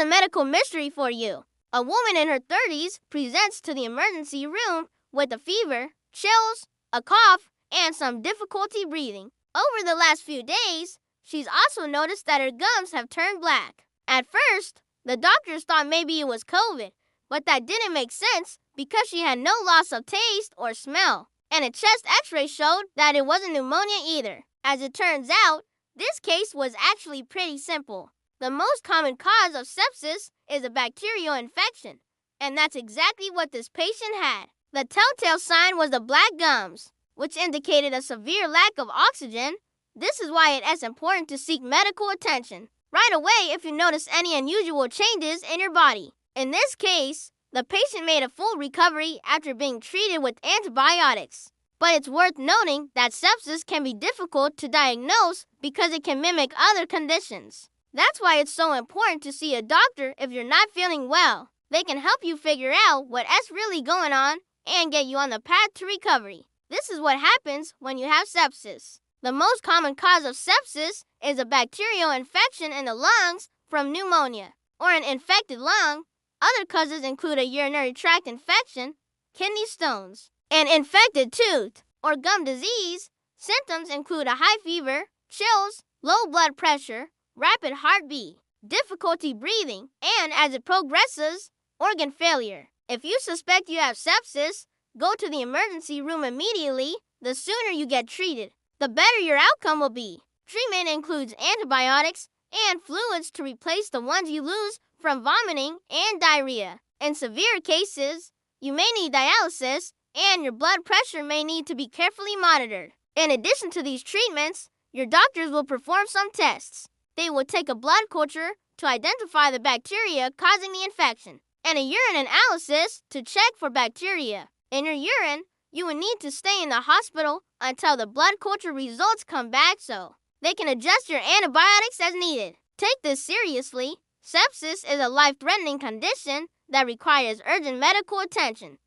a medical mystery for you. A woman in her 30s presents to the emergency room with a fever, chills, a cough, and some difficulty breathing. Over the last few days, she's also noticed that her gums have turned black. At first, the doctors thought maybe it was COVID, but that didn't make sense because she had no loss of taste or smell. And a chest x-ray showed that it wasn't pneumonia either. As it turns out, this case was actually pretty simple. The most common cause of sepsis is a bacterial infection, and that's exactly what this patient had. The telltale sign was the black gums, which indicated a severe lack of oxygen. This is why it is important to seek medical attention right away if you notice any unusual changes in your body. In this case, the patient made a full recovery after being treated with antibiotics. But it's worth noting that sepsis can be difficult to diagnose because it can mimic other conditions. That's why it's so important to see a doctor if you're not feeling well. They can help you figure out what's really going on and get you on the path to recovery. This is what happens when you have sepsis. The most common cause of sepsis is a bacterial infection in the lungs from pneumonia or an infected lung. Other causes include a urinary tract infection, kidney stones, an infected tooth, or gum disease. Symptoms include a high fever, chills, low blood pressure, rapid heartbeat, difficulty breathing, and as it progresses, organ failure. If you suspect you have sepsis, go to the emergency room immediately. The sooner you get treated, the better your outcome will be. Treatment includes antibiotics and fluids to replace the ones you lose from vomiting and diarrhea. In severe cases, you may need dialysis, and your blood pressure may need to be carefully monitored. In addition to these treatments, your doctors will perform some tests. They will take a blood culture to identify the bacteria causing the infection, and a urine analysis to check for bacteria. In your urine, you will need to stay in the hospital until the blood culture results come back so they can adjust your antibiotics as needed. Take this seriously. Sepsis is a life-threatening condition that requires urgent medical attention.